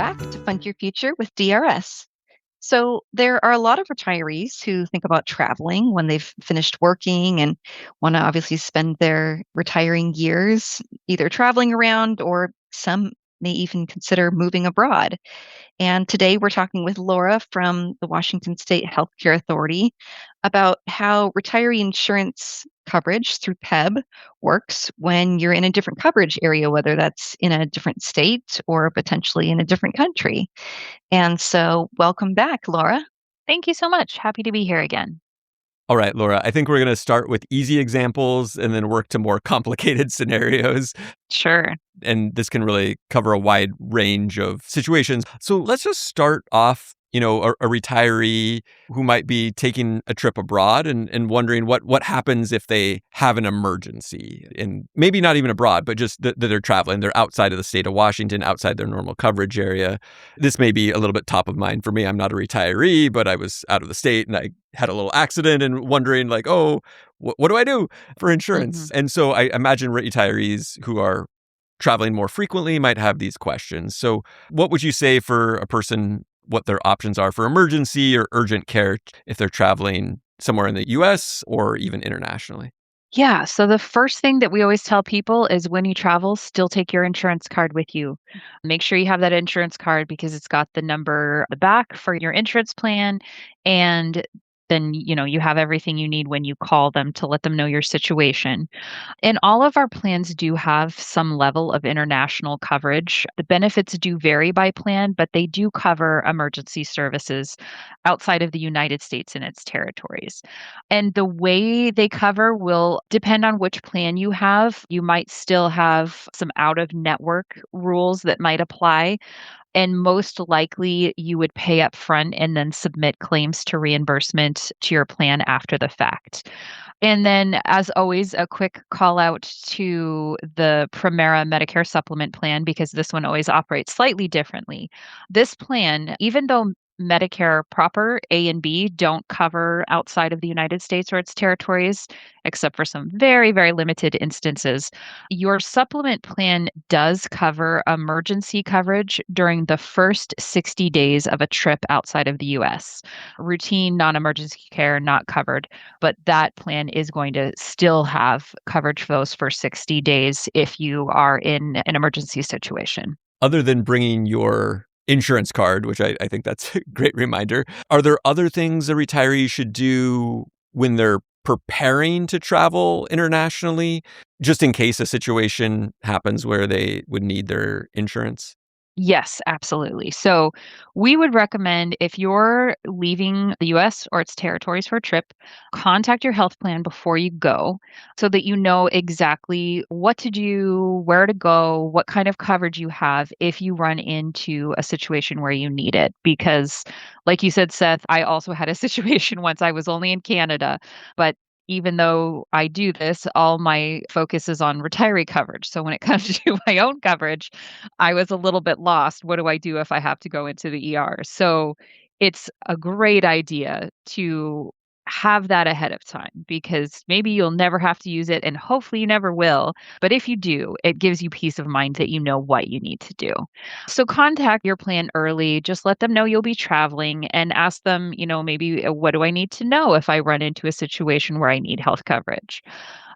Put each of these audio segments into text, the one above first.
back to Fund Your Future with DRS. So, there are a lot of retirees who think about traveling when they've finished working and want to obviously spend their retiring years either traveling around or some may even consider moving abroad. And today we're talking with Laura from the Washington State Healthcare Authority about how retiree insurance coverage through PEB works when you're in a different coverage area, whether that's in a different state or potentially in a different country. And so, welcome back, Laura. Thank you so much. Happy to be here again. All right, Laura, I think we're going to start with easy examples and then work to more complicated scenarios. Sure. And this can really cover a wide range of situations. So let's just start off, a retiree who might be taking a trip abroad and wondering what happens if they have an emergency. And maybe not even abroad, but just that they're traveling. They're outside of the state of Washington, outside their normal coverage area. This may be a little bit top of mind for me. I'm not a retiree, but I was out of the state and I had a little accident and wondering like, oh, what do I do for insurance? And so I imagine retirees who are traveling more frequently might have these questions. So what would you say for a person, what their options are for emergency or urgent care if they're traveling somewhere in the US or even internationally? Yeah. So the first thing that we always tell people is when you travel, still take your insurance card with you. Make sure you have that insurance card because it's got the number on the back for your insurance plan. And then, you have everything you need when you call them to let them know your situation. And all of our plans do have some level of international coverage. The benefits do vary by plan, but they do cover emergency services outside of the United States and its territories. And the way they cover will depend on which plan you have. You might still have some out of network rules that might apply. And most likely, you would pay up front and then submit claims to reimbursement to your plan after the fact. And then, as always, a quick call out to the Premera Medicare Supplement plan because this one always operates slightly differently. This plan, even though Medicare proper, A and B, don't cover outside of the United States or its territories, except for some very, very limited instances. Your supplement plan does cover emergency coverage during the first 60 days of a trip outside of the US. Routine non emergency care not covered, but that plan is going to still have coverage for those first 60 days if you are in an emergency situation. Other than bringing your insurance card, which I think that's a great reminder, are there other things a retiree should do when they're preparing to travel internationally, just in case a situation happens where they would need their insurance? Yes, absolutely. So we would recommend if you're leaving the US or its territories for a trip, contact your health plan before you go so that you know exactly what to do, where to go, what kind of coverage you have if you run into a situation where you need it. Because, like you said, Seth, I also had a situation once I was only in Canada, but even though I do this, all my focus is on retiree coverage. So when it comes to my own coverage, I was a little bit lost. What do I do if I have to go into the ER? So it's a great idea to have that ahead of time because maybe you'll never have to use it and hopefully you never will. But if you do, it gives you peace of mind that you know what you need to do. So contact your plan early. Just let them know you'll be traveling and ask them, maybe what do I need to know if I run into a situation where I need health coverage?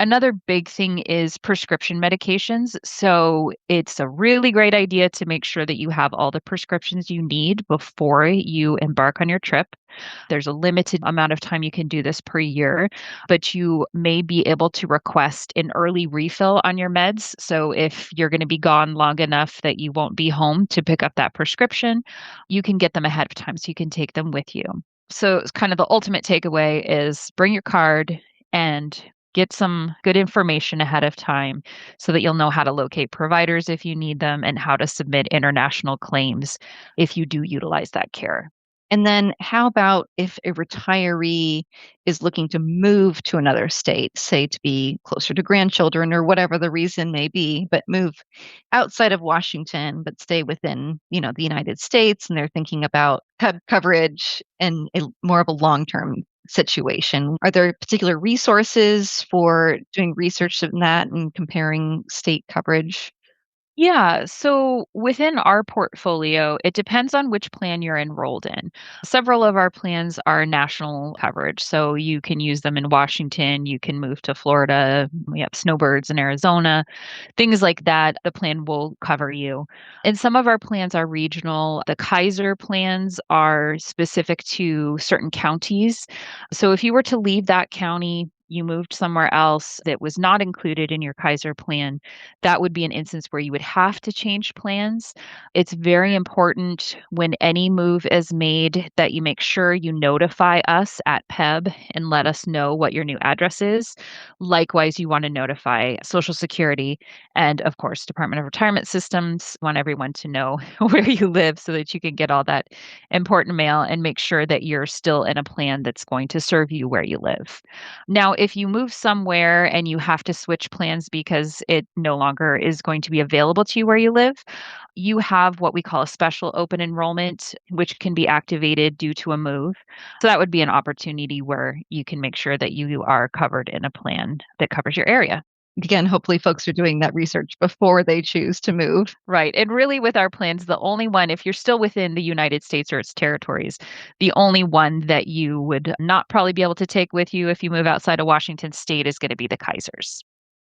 Another big thing is prescription medications. So it's a really great idea to make sure that you have all the prescriptions you need before you embark on your trip. There's a limited amount of time you can do this per year, but you may be able to request an early refill on your meds. So if you're going to be gone long enough that you won't be home to pick up that prescription, you can get them ahead of time so you can take them with you. So it's kind of the ultimate takeaway is bring your card and get some good information ahead of time so that you'll know how to locate providers if you need them and how to submit international claims if you do utilize that care. And then how about if a retiree is looking to move to another state, say to be closer to grandchildren or whatever the reason may be, but move outside of Washington, but stay within, the United States, and they're thinking about coverage and more of a long-term situation. Are there particular resources for doing research in that and comparing state coverage? Yeah. So within our portfolio, it depends on which plan you're enrolled in. Several of our plans are national coverage. So you can use them in Washington, you can move to Florida. We have snowbirds in Arizona, things like that. The plan will cover you. And some of our plans are regional. The Kaiser plans are specific to certain counties. So if you were to leave that county, you moved somewhere else that was not included in your Kaiser plan, that would be an instance where you would have to change plans. It's very important when any move is made that you make sure you notify us at PEB and let us know what your new address is. Likewise, you want to notify Social Security and, of course, Department of Retirement Systems. Want everyone to know where you live so that you can get all that important mail and make sure that you're still in a plan that's going to serve you where you live. Now, if you move somewhere and you have to switch plans because it no longer is going to be available to you where you live, you have what we call a special open enrollment, which can be activated due to a move. So that would be an opportunity where you can make sure that you are covered in a plan that covers your area. Again, hopefully folks are doing that research before they choose to move. Right. And really, with our plans, the only one, if you're still within the United States or its territories, the only one that you would not probably be able to take with you if you move outside of Washington state is going to be the Kaisers.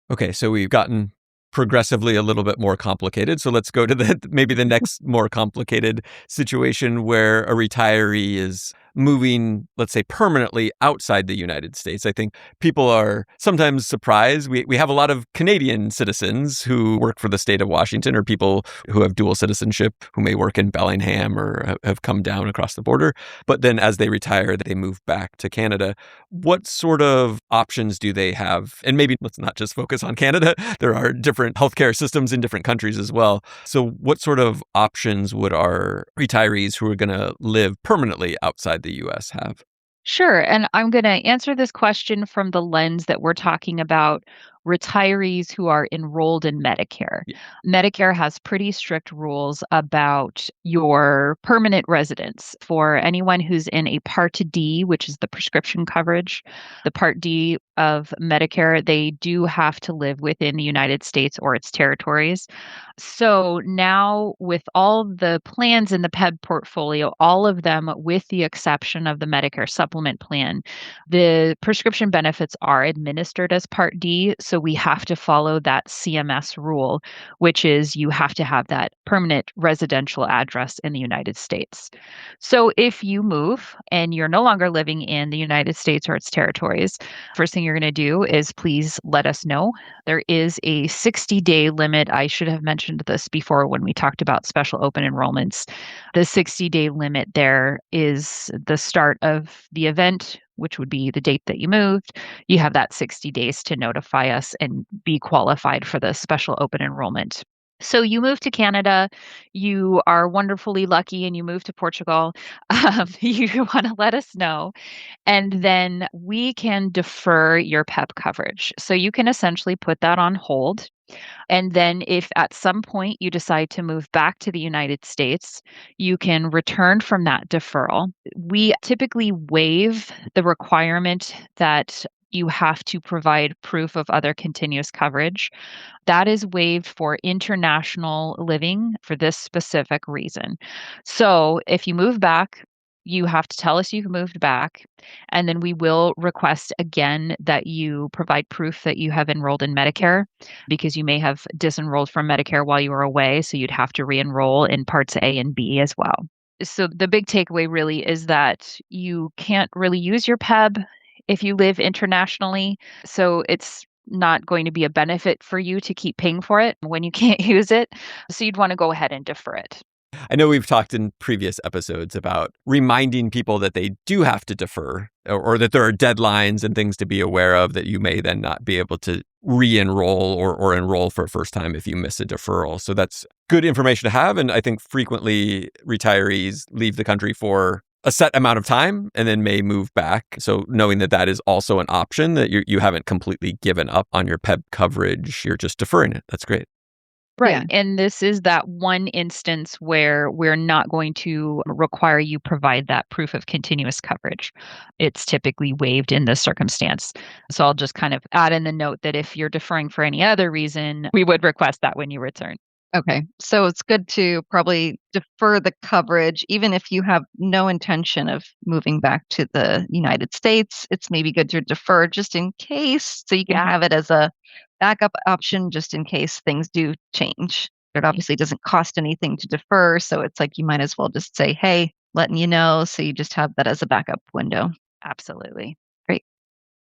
Okay, so we've gotten progressively a little bit more complicated. So let's go to the maybe the next more complicated situation where a retiree is moving, let's say, permanently outside the United States. I think people are sometimes surprised. We have a lot of Canadian citizens who work for the state of Washington, or people who have dual citizenship who may work in Bellingham or have come down across the border. But then as they retire, they move back to Canada. What sort of options do they have? And maybe let's not just focus on Canada. There are different healthcare systems in different countries as well. So what sort of options would our retirees who are going to live permanently outside the US have? Sure. And I'm going to answer this question from the lens that we're talking about retirees who are enrolled in Medicare. Yeah. Medicare has pretty strict rules about your permanent residence for anyone who's in a Part D, which is the prescription coverage. The Part D of Medicare, they do have to live within the United States or its territories. So now, with all the plans in the PEB portfolio, all of them, with the exception of the Medicare supplement plan, the prescription benefits are administered as Part D. So we have to follow that CMS rule, which is you have to have that permanent residential address in the United States. So if you move and you're no longer living in the United States or its territories, first thing you're going to do is please let us know. There is a 60-day limit. I should have mentioned this before when we talked about special open enrollments. The 60-day limit there is the start of the event, which would be the date that you moved. You have that 60 days to notify us and be qualified for the special open enrollment. So you move to Canada, you are wonderfully lucky and you move to Portugal. You want to let us know, and then we can defer your PEP coverage. So you can essentially put that on hold. And then if at some point you decide to move back to the United States, you can return from that deferral. We typically waive the requirement that you have to provide proof of other continuous coverage. That is waived for international living for this specific reason. So if you move back, you have to tell us you've moved back, and then we will request again that you provide proof that you have enrolled in Medicare, because you may have disenrolled from Medicare while you were away, so you'd have to re-enroll in Parts A and B as well. So the big takeaway really is that you can't really use your PEB if you live internationally. So it's not going to be a benefit for you to keep paying for it when you can't use it. So you'd want to go ahead and defer it. I know we've talked in previous episodes about reminding people that they do have to defer, or that there are deadlines and things to be aware of that you may then not be able to re-enroll or enroll for a first time if you miss a deferral. So that's good information to have. And I think frequently retirees leave the country for a set amount of time and then may move back. So knowing that that is also an option, that you haven't completely given up on your PEB coverage, you're just deferring it. That's great. Right. Yeah. And this is that one instance where we're not going to require you provide that proof of continuous coverage. It's typically waived in this circumstance. So I'll just kind of add in the note that if you're deferring for any other reason, we would request that when you return. Okay. So it's good to probably defer the coverage, even if you have no intention of moving back to the United States. It's maybe good to defer just in case, so you can Yeah. have it as a backup option just in case things do change. It obviously doesn't cost anything to defer. So it's like you might as well just say, hey, letting you know. So you just have that as a backup window. Absolutely. Great.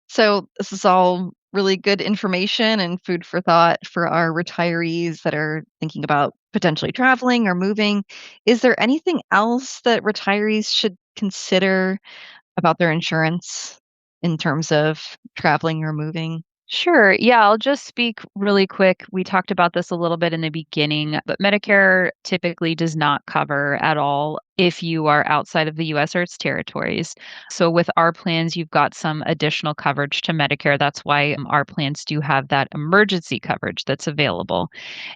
So this is all really good information and food for thought for our retirees that are thinking about potentially traveling or moving. Is there anything else that retirees should consider about their insurance in terms of traveling or moving? Sure. Yeah, I'll just speak really quick. We talked about this a little bit in the beginning, but Medicare typically does not cover at all if you are outside of the US or its territories. So with our plans, you've got some additional coverage to Medicare. That's why our plans do have that emergency coverage that's available.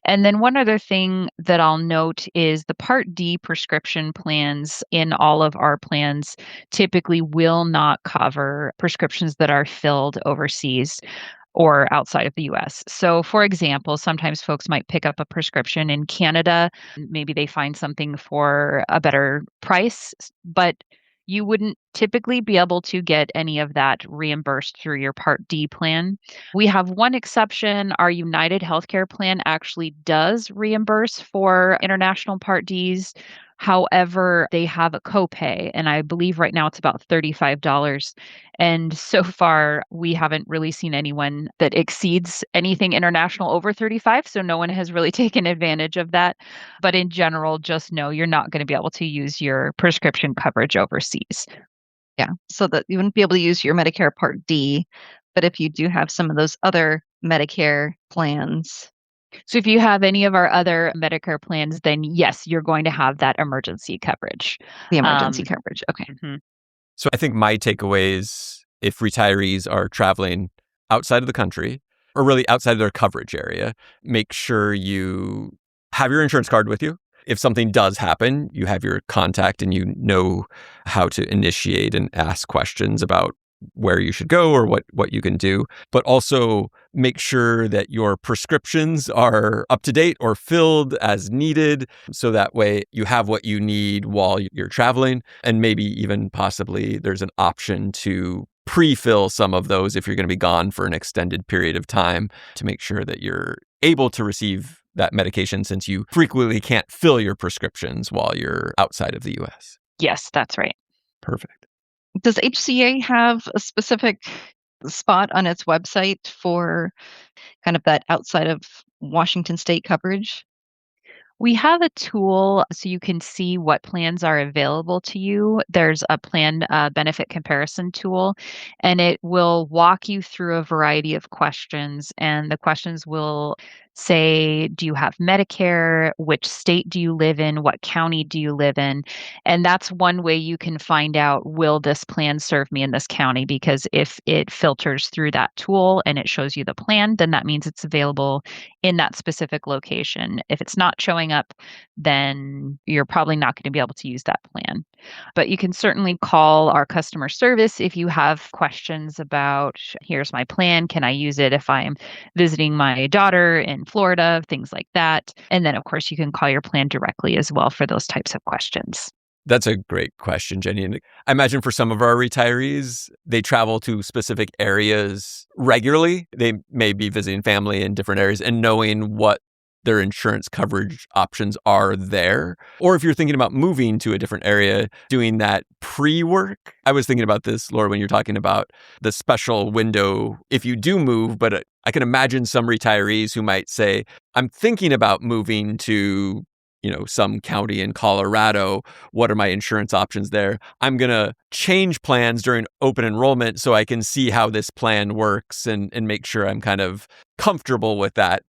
And then one other thing that I'll note is the Part D prescription plans in all of our plans typically will not cover prescriptions that are filled overseas or outside of the US. So, for example, sometimes folks might pick up a prescription in Canada. Maybe they find something for a better price, but you wouldn't typically be able to get any of that reimbursed through your Part D plan. We have one exception. Our United Healthcare plan actually does reimburse for international Part Ds. However, they have a copay, and I believe right now it's about $35. And so far, we haven't really seen anyone that exceeds anything international over 35. So no one has really taken advantage of that. But in general, just know you're not going to be able to use your prescription coverage overseas. Yeah. So that you wouldn't be able to use your Medicare Part D, but if you do have some of those other Medicare plans, So if you have any of our other Medicare plans, then yes, you're going to have that emergency coverage. the emergency Um, coverage. Okay. mhm. So I think my takeaways, if retirees are traveling outside of the country or really outside of their coverage area, make sure you have your insurance card with you. If something does happen, you have your contact and you know how to initiate and ask questions about where you should go or what you can do. But also make sure that your prescriptions are up to date or filled as needed. So that way you have what you need while you're traveling. And maybe even possibly there's an option to pre-fill some of those if you're going to be gone for an extended period of time to make sure that you're able to receive that medication since you frequently can't fill your prescriptions while you're outside of the US. Yes, that's right. Perfect. Does HCA have a specific spot on its website for kind of that outside of Washington state coverage? We have a tool so you can see what plans are available to you. There's a plan benefit comparison tool, and it will walk you through a variety of questions. And the questions will say, do you have Medicare? Which state do you live in? What county do you live in? And that's one way you can find out, will this plan serve me in this county? Because if it filters through that tool and it shows you the plan, then that means it's available in that specific location. If it's not showing up, then you're probably not going to be able to use that plan. But you can certainly call our customer service if you have questions about, here's my plan. Can I use it if I'm visiting my daughter in Florida? Things like that. And then, of course, you can call your plan directly as well for those types of questions. That's a great question, Jenny. And I imagine for some of our retirees, they travel to specific areas regularly. They may be visiting family in different areas and knowing what their insurance coverage options are there. Or if you're thinking about moving to a different area, doing that pre-work. I was thinking about this, Laura, when you're talking about the special window if you do move, but I can imagine some retirees who might say, I'm thinking about moving to some county in Colorado. What are my insurance options there? I'm going to change plans during open enrollment so I can see how this plan works and make sure I'm kind of comfortable with that.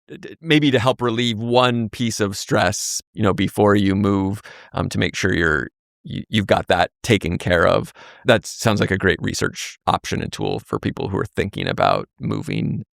Maybe to help relieve one piece of stress, before you move, to make sure you've got that taken care of. That sounds like a great research option and tool for people who are thinking about moving.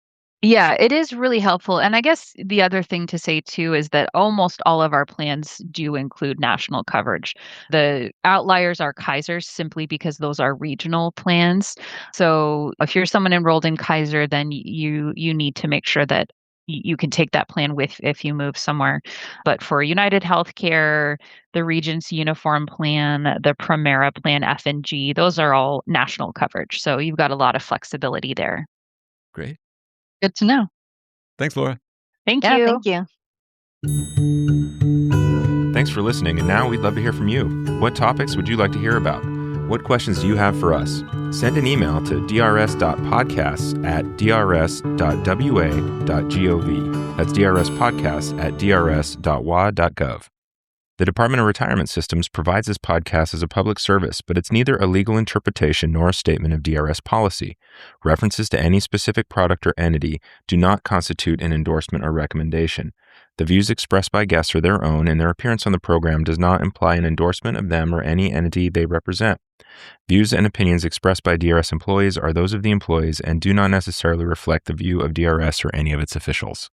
Yeah, it is really helpful. And I guess the other thing to say too is that almost all of our plans do include national coverage. The outliers are Kaiser's simply because those are regional plans. So if you're someone enrolled in Kaiser, then you need to make sure that you can take that plan with if you move somewhere. But for United Healthcare, the Regents Uniform Plan, the Primera Plan F and G, those are all national coverage. So you've got a lot of flexibility there. Great. Good to know. Thanks, Laura. Thank Yeah, you. thank you. Thanks for listening, and now we'd love to hear from you. What topics would you like to hear about? What questions do you have for us? Send an email to drs.podcasts@drs.wa.gov. That's drspodcasts@drs.wa.gov. The Department of Retirement Systems provides this podcast as a public service, but it's neither a legal interpretation nor a statement of DRS policy. References to any specific product or entity do not constitute an endorsement or recommendation. The views expressed by guests are their own, and their appearance on the program does not imply an endorsement of them or any entity they represent. Views and opinions expressed by DRS employees are those of the employees and do not necessarily reflect the view of DRS or any of its officials.